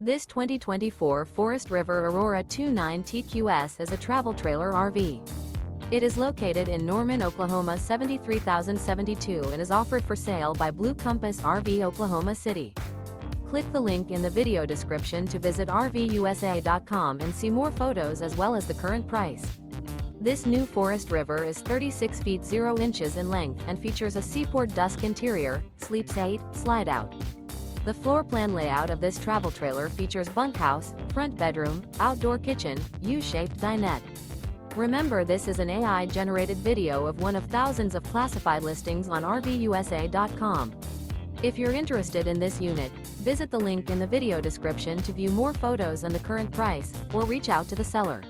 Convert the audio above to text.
This 2024 Forest River Aurora 29 TQS is a travel trailer RV. It is located in Norman, Oklahoma 73072 and is offered for sale by Blue Compass RV Oklahoma City. Click the link in the video description to visit RVUSA.com and see more photos as well as the current price. This new Forest River is 36 feet 0 inches in length and features a SEAPORT DUSK interior, sleeps 8, slide-out. The floor plan layout of this travel trailer features bunkhouse, front bedroom, outdoor kitchen, U-shaped dinette. Remember, this is an AI-generated video of one of thousands of classified listings on RVUSA.com. If you're interested in this unit, visit the link in the video description to view more photos and the current price, or reach out to the seller.